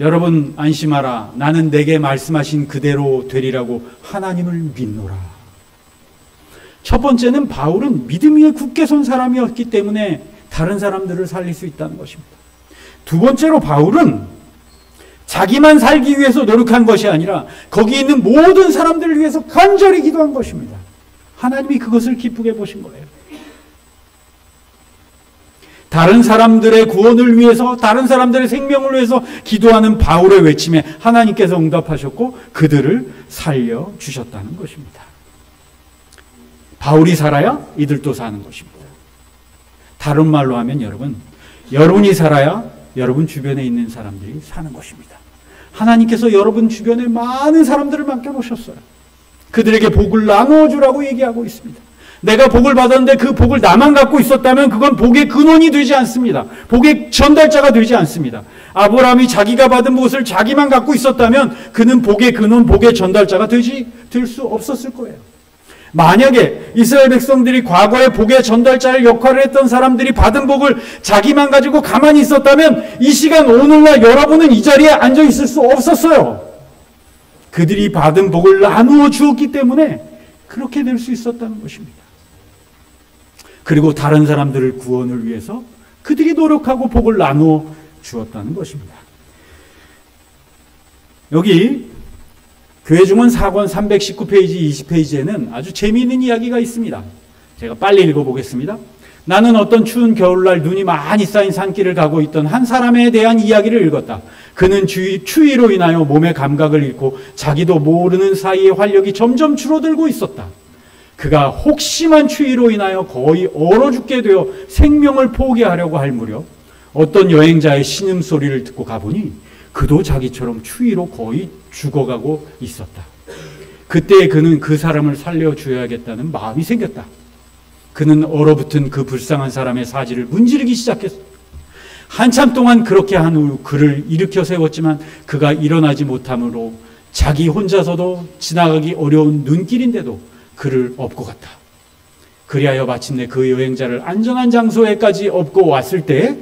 여러분, 안심하라. 나는 내게 말씀하신 그대로 되리라고 하나님을 믿노라. 첫 번째는 바울은 믿음 위에 굳게 선 사람이었기 때문에 다른 사람들을 살릴 수 있다는 것입니다. 두 번째로 바울은 자기만 살기 위해서 노력한 것이 아니라 거기 있는 모든 사람들을 위해서 간절히 기도한 것입니다. 하나님이 그것을 기쁘게 보신 거예요. 다른 사람들의 구원을 위해서, 다른 사람들의 생명을 위해서 기도하는 바울의 외침에 하나님께서 응답하셨고 그들을 살려주셨다는 것입니다. 바울이 살아야 이들도 사는 것입니다. 다른 말로 하면 여러분이 살아야 여러분 주변에 있는 사람들이 사는 것입니다. 하나님께서 여러분 주변에 많은 사람들을 맡겨놓으셨어요. 그들에게 복을 나누어주라고 얘기하고 있습니다. 내가 복을 받았는데 그 복을 나만 갖고 있었다면 그건 복의 근원이 되지 않습니다. 복의 전달자가 되지 않습니다. 아브라함이 자기가 받은 것을 자기만 갖고 있었다면 그는 복의 근원, 복의 전달자가 될 수 없었을 거예요. 만약에 이스라엘 백성들이 과거에 복의 전달자의 역할을 했던 사람들이 받은 복을 자기만 가지고 가만히 있었다면 이 시간 오늘날 여러분은 이 자리에 앉아 있을 수 없었어요. 그들이 받은 복을 나누어 주었기 때문에 그렇게 될 수 있었다는 것입니다. 그리고 다른 사람들을 구원을 위해서 그들이 노력하고 복을 나누어 주었다는 것입니다. 여기 교회중원 4권 319페이지 20페이지에는 아주 재미있는 이야기가 있습니다. 제가 빨리 읽어보겠습니다. 나는 어떤 추운 겨울날 눈이 많이 쌓인 산길을 가고 있던 한 사람에 대한 이야기를 읽었다. 그는 추위로 인하여 몸의 감각을 잃고 자기도 모르는 사이에 활력이 점점 줄어들고 있었다. 그가 혹심한 추위로 인하여 거의 얼어 죽게 되어 생명을 포기하려고 할 무렵 어떤 여행자의 신음소리를 듣고 가보니 그도 자기처럼 추위로 거의 죽어가고 있었다. 그때 그는 그 사람을 살려줘야겠다는 마음이 생겼다. 그는 얼어붙은 그 불쌍한 사람의 사지를 문지르기 시작했다. 한참 동안 그렇게 한 후 그를 일으켜 세웠지만 그가 일어나지 못함으로 자기 혼자서도 지나가기 어려운 눈길인데도 그를 업고 갔다. 그리하여 마침내 그 여행자를 안전한 장소에까지 업고 왔을 때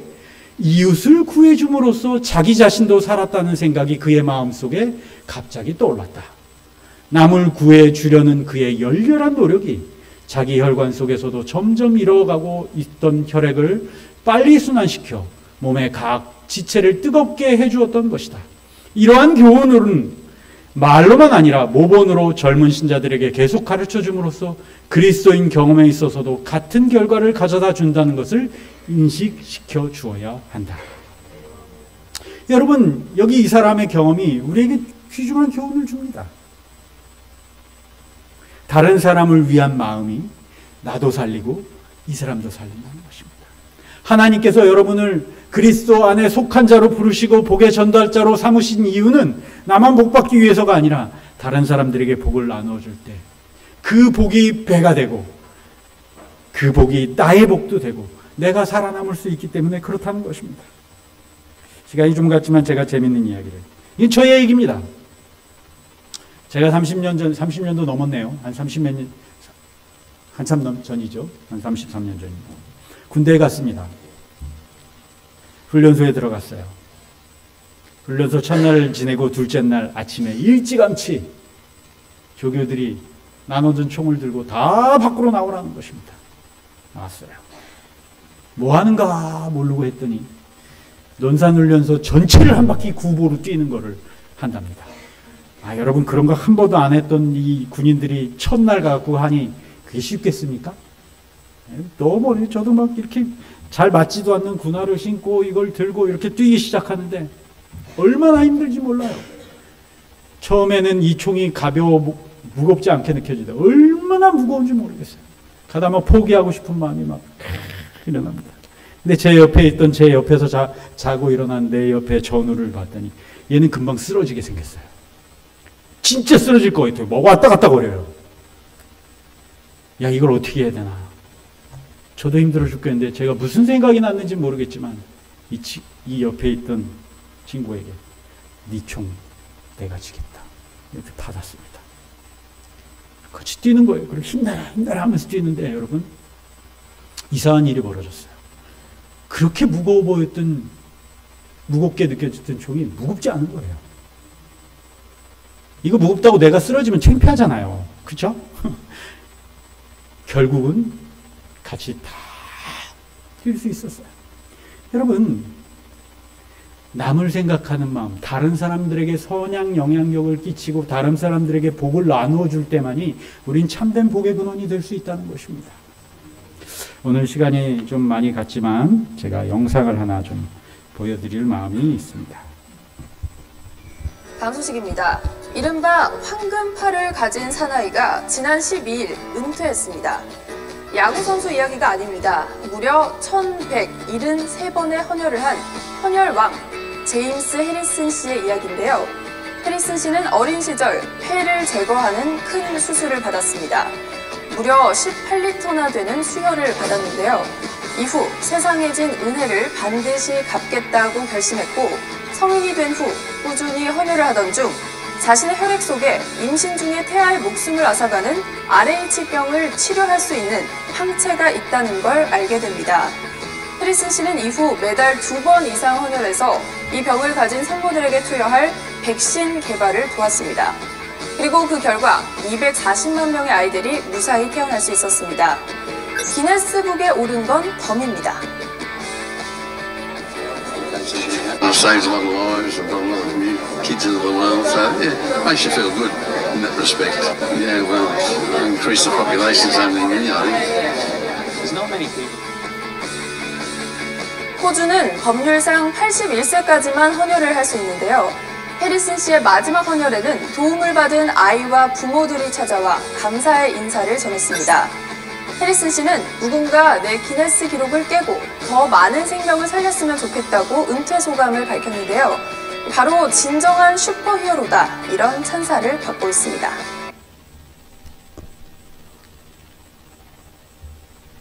이웃을 구해줌으로써 자기 자신도 살았다는 생각이 그의 마음속에 갑자기 떠올랐다. 남을 구해주려는 그의 열렬한 노력이 자기 혈관 속에서도 점점 잃어가고 있던 혈액을 빨리 순환시켜 몸의 각 지체를 뜨겁게 해주었던 것이다. 이러한 교훈은 말로만 아니라 모본으로 젊은 신자들에게 계속 가르쳐 줌으로써 그리스도인 경험에 있어서도 같은 결과를 가져다 준다는 것을 인식시켜 주어야 한다. 여러분, 여기 이 사람의 경험이 우리에게 귀중한 교훈을 줍니다. 다른 사람을 위한 마음이 나도 살리고 이 사람도 살린다는 것입니다. 하나님께서 여러분을 그리스도 안에 속한 자로 부르시고 복의 전달자로 삼으신 이유는 나만 복받기 위해서가 아니라 다른 사람들에게 복을 나누어 줄 때 그 복이 배가 되고 그 복이 나의 복도 되고 내가 살아남을 수 있기 때문에 그렇다는 것입니다. 시간이 좀 갔지만 제가 재밌는 이야기를. 이건 저의 얘기입니다. 제가 30년도 넘었네요. 한 30몇 년, 한참 전이죠. 한 33년 전입니다. 군대에 갔습니다. 훈련소에 들어갔어요. 훈련소 첫날 지내고 둘째 날 아침에 일찌감치 조교들이 나눠준 총을 들고 다 밖으로 나오라는 것입니다. 나왔어요. 뭐 하는가 모르고 했더니 논산훈련소 전체를 한 바퀴 구보로 뛰는 거를 한답니다. 여러분, 그런 거 한 번도 안 했던 이 군인들이 첫날 가고 하니 그게 쉽겠습니까? 너무 저도 막 이렇게 잘 맞지도 않는 군화를 신고 이걸 들고 이렇게 뛰기 시작하는데 얼마나 힘들지 몰라요. 처음에는 이 총이 무겁지 않게 느껴지다. 얼마나 무거운지 모르겠어요. 가다 막 포기하고 싶은 마음이 막 일어납니다. 근데 제 옆에서 자고 일어난 내 옆에 전우를 봤더니 얘는 금방 쓰러지게 생겼어요. 진짜 쓰러질 것 같아요. 뭐 왔다 갔다 거려요. 야, 이걸 어떻게 해야 되나. 저도 힘들어 죽겠는데 제가 무슨 생각이 났는지 모르겠지만 이 옆에 있던 친구에게 네 총 내가 지겠다. 이렇게 받았습니다. 같이 뛰는 거예요. 그리고 힘내라 하면서 뛰는데 여러분, 이상한 일이 벌어졌어요. 그렇게 무겁게 느껴졌던 총이 무겁지 않은 거예요. 이거 무겁다고 내가 쓰러지면 창피하잖아요. 그렇죠? 결국은 같이 다 뛸 수 있었어요. 여러분, 남을 생각하는 마음, 다른 사람들에게 선한 영향력을 끼치고 다른 사람들에게 복을 나누어 줄 때만이 우린 참된 복의 근원이 될 수 있다는 것입니다. 오늘 시간이 좀 많이 갔지만 제가 영상을 하나 좀 보여드릴 마음이 있습니다. 다음 소식입니다. 이른바 황금팔을 가진 사나이가 지난 12일 은퇴했습니다. 야구선수 이야기가 아닙니다. 무려 1173번의 헌혈을 한 헌혈왕 제임스 해리슨 씨의 이야기인데요. 해리슨 씨는 어린 시절 폐를 제거하는 큰 수술을 받았습니다. 무려 18리터나 되는 수혈을 받았는데요. 이후 세상에 진 은혜를 반드시 갚겠다고 결심했고 성인이 된 후 꾸준히 헌혈을 하던 중 자신의 혈액 속에 임신 중에 태아의 목숨을 앗아가는 RH병을 치료할 수 있는 항체가 있다는 걸 알게 됩니다. 해리슨 씨는 이후 매달 2번 이상 헌혈해서 이 병을 가진 산모들에게 투여할 백신 개발을 도왔습니다. 그리고 그 결과 240만 명의 아이들이 무사히 태어날 수 있었습니다. 기네스북에 오른 건 덤입니다. I've saved a lot of lives. I've got a lot of new kids into the world, so yeah, it makes you feel good in that respect. Yeah, well, increase the population is only new, I think. There's not many people. 호주는 법률상 81세까지만 헌혈을 할 수 있는데요. 해리슨 씨의 마지막 헌혈에는 도움을 받은 아이와 부모들이 찾아와 감사의 인사를 전했습니다. 해리슨 씨는 누군가 내 기네스 기록을 깨고 더 많은 생명을 살렸으면 좋겠다고 은퇴 소감을 밝혔는데요. 바로 진정한 슈퍼히어로다, 이런 찬사를 받고 있습니다.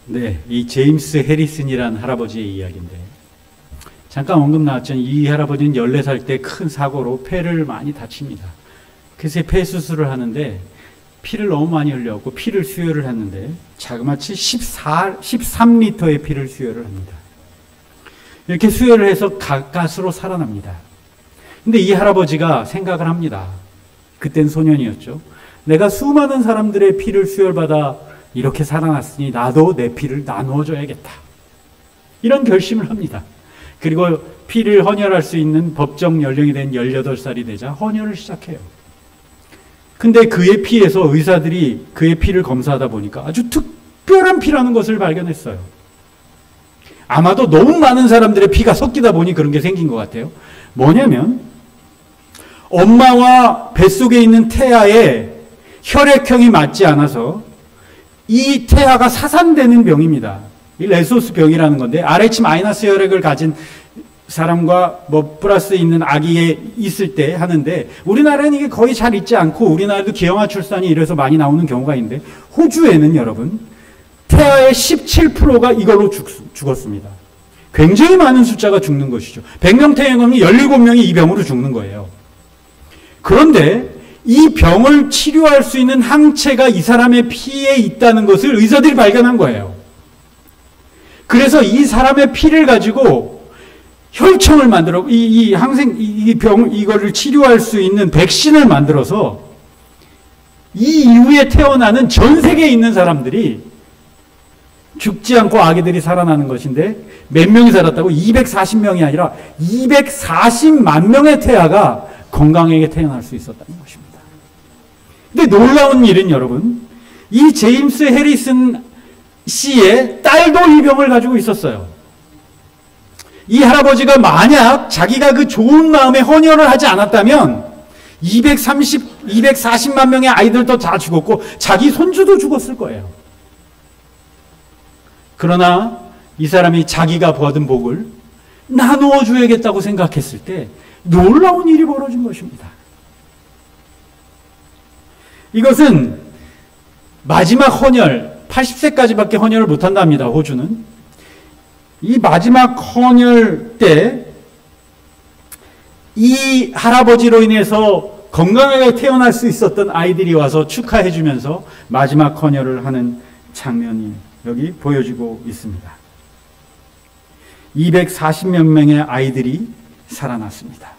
네, 이 제임스 해리슨이라는 할아버지의 이야기인데 잠깐 언급 나왔죠. 이 할아버지는 14살 때 큰 사고로 폐를 많이 다칩니다. 그래서 폐 수술을 하는데 피를 너무 많이 흘려갖고 피를 수혈을 했는데 자그마치 13리터의 피를 수혈을 합니다. 이렇게 수혈을 해서 가까스로 살아납니다. 근데 이 할아버지가 생각을 합니다. 그땐 소년이었죠. 내가 수많은 사람들의 피를 수혈받아 이렇게 살아났으니 나도 내 피를 나누어줘야겠다. 이런 결심을 합니다. 그리고 피를 헌혈할 수 있는 법정 연령이 된 18살이 되자 헌혈을 시작해요. 근데 그의 피에서 의사들이 그의 피를 검사하다 보니까 아주 특별한 피라는 것을 발견했어요. 아마도 너무 많은 사람들의 피가 섞이다 보니 그런 게 생긴 것 같아요. 뭐냐면 엄마와 뱃속에 있는 태아의 혈액형이 맞지 않아서 이 태아가 사산되는 병입니다. 이 레소스 병이라는 건데 RH- 혈액을 가진 사람과 플러스 있는 아기에 있을 때 하는데, 우리나라에는 이게 거의 잘 있지 않고 우리나라도 기형아 출산이 이래서 많이 나오는 경우가 있는데, 호주에는 여러분 태아의 17%가 이걸로 죽었습니다. 굉장히 많은 숫자가 죽는 것이죠. 100명 태어나면 17명이 이 병으로 죽는 거예요. 그런데 이 병을 치료할 수 있는 항체가 이 사람의 피에 있다는 것을 의사들이 발견한 거예요. 그래서 이 사람의 피를 가지고 혈청을 만들어 이거를 치료할 수 있는 백신을 만들어서 이 이후에 태어나는 전 세계에 있는 사람들이 죽지 않고 아기들이 살아나는 것인데, 몇 명이 살았다고? 240명이 아니라 240만 명의 태아가 건강하게 태어날 수 있었다는 것입니다. 근데 놀라운 일은 여러분, 이 제임스 해리슨 씨의 딸도 이 병을 가지고 있었어요. 이 할아버지가 만약 자기가 그 좋은 마음에 헌혈을 하지 않았다면 240만 명의 아이들도 다 죽었고 자기 손주도 죽었을 거예요. 그러나 이 사람이 자기가 받은 복을 나누어 줘야겠다고 생각했을 때 놀라운 일이 벌어진 것입니다. 이것은 마지막 헌혈, 80세까지밖에 헌혈을 못한답니다, 호주는. 이 마지막 헌혈 때 이 할아버지로 인해서 건강하게 태어날 수 있었던 아이들이 와서 축하해 주면서 마지막 헌혈을 하는 장면이 여기 보여지고 있습니다. 240몇 명의 아이들이 살아났습니다.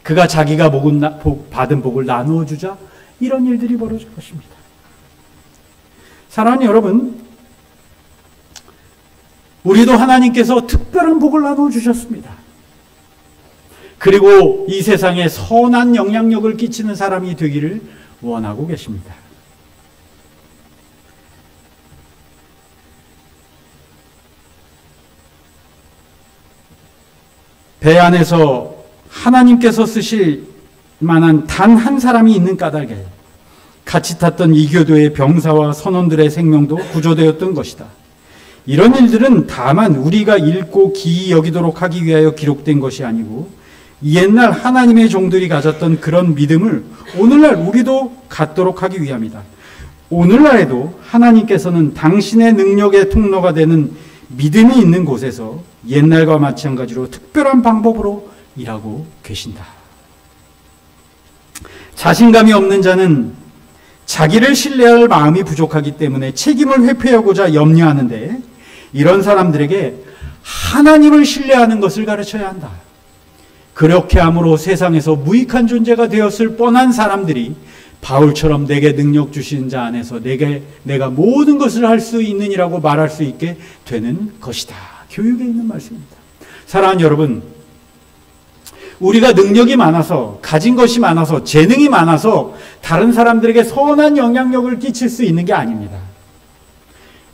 그가 자기가 받은 복을 나누어 주자 이런 일들이 벌어질 것입니다. 사랑하는 여러분, 우리도 하나님께서 특별한 복을 나누어 주셨습니다. 그리고 이 세상에 선한 영향력을 끼치는 사람이 되기를 원하고 계십니다. 배 안에서 하나님께서 쓰실 만한 단 한 사람이 있는 까닭에 같이 탔던 이교도의 병사와 선원들의 생명도 구조되었던 것이다. 이런 일들은 다만 우리가 읽고 기이 여기도록 하기 위하여 기록된 것이 아니고 옛날 하나님의 종들이 가졌던 그런 믿음을 오늘날 우리도 갖도록 하기 위함이다. 오늘날에도 하나님께서는 당신의 능력의 통로가 되는 믿음이 있는 곳에서 옛날과 마찬가지로 특별한 방법으로 일하고 계신다. 자신감이 없는 자는 자기를 신뢰할 마음이 부족하기 때문에 책임을 회피하고자 염려하는데, 이런 사람들에게 하나님을 신뢰하는 것을 가르쳐야 한다. 그렇게 함으로 세상에서 무익한 존재가 되었을 뻔한 사람들이 바울처럼 내게 능력 주신 자 안에서 내가 모든 것을 할 수 있느니라고 말할 수 있게 되는 것이다. 교육에 있는 말씀입니다. 사랑하는 여러분, 우리가 능력이 많아서, 가진 것이 많아서, 재능이 많아서 다른 사람들에게 선한 영향력을 끼칠 수 있는 게 아닙니다.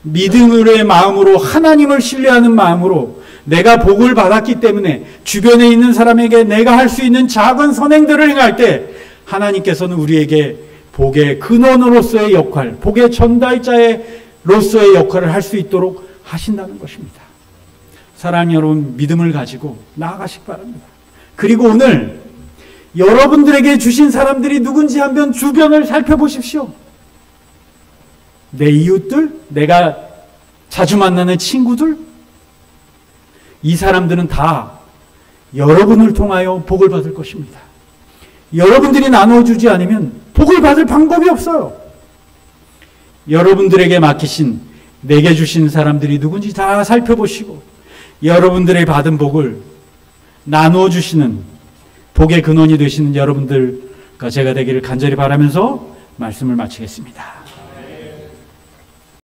믿음의 마음으로, 하나님을 신뢰하는 마음으로 내가 복을 받았기 때문에 주변에 있는 사람에게 내가 할 수 있는 작은 선행들을 행할 때 하나님께서는 우리에게 복의 근원으로서의 역할, 복의 전달자로서의 역할을 할 수 있도록 하신다는 것입니다. 사랑하는 여러분, 믿음을 가지고 나아가시기 바랍니다. 그리고 오늘 여러분들에게 주신 사람들이 누군지 한번 주변을 살펴보십시오. 내 이웃들, 내가 자주 만나는 친구들, 이 사람들은 다 여러분을 통하여 복을 받을 것입니다. 여러분들이 나눠주지 않으면 복을 받을 방법이 없어요. 여러분들에게 맡기신, 내게 주신 사람들이 누군지 다 살펴보시고 여러분들의 받은 복을 나누어 주시는 복의 근원이 되시는 여러분들과 제가 되기를 간절히 바라면서 말씀을 마치겠습니다.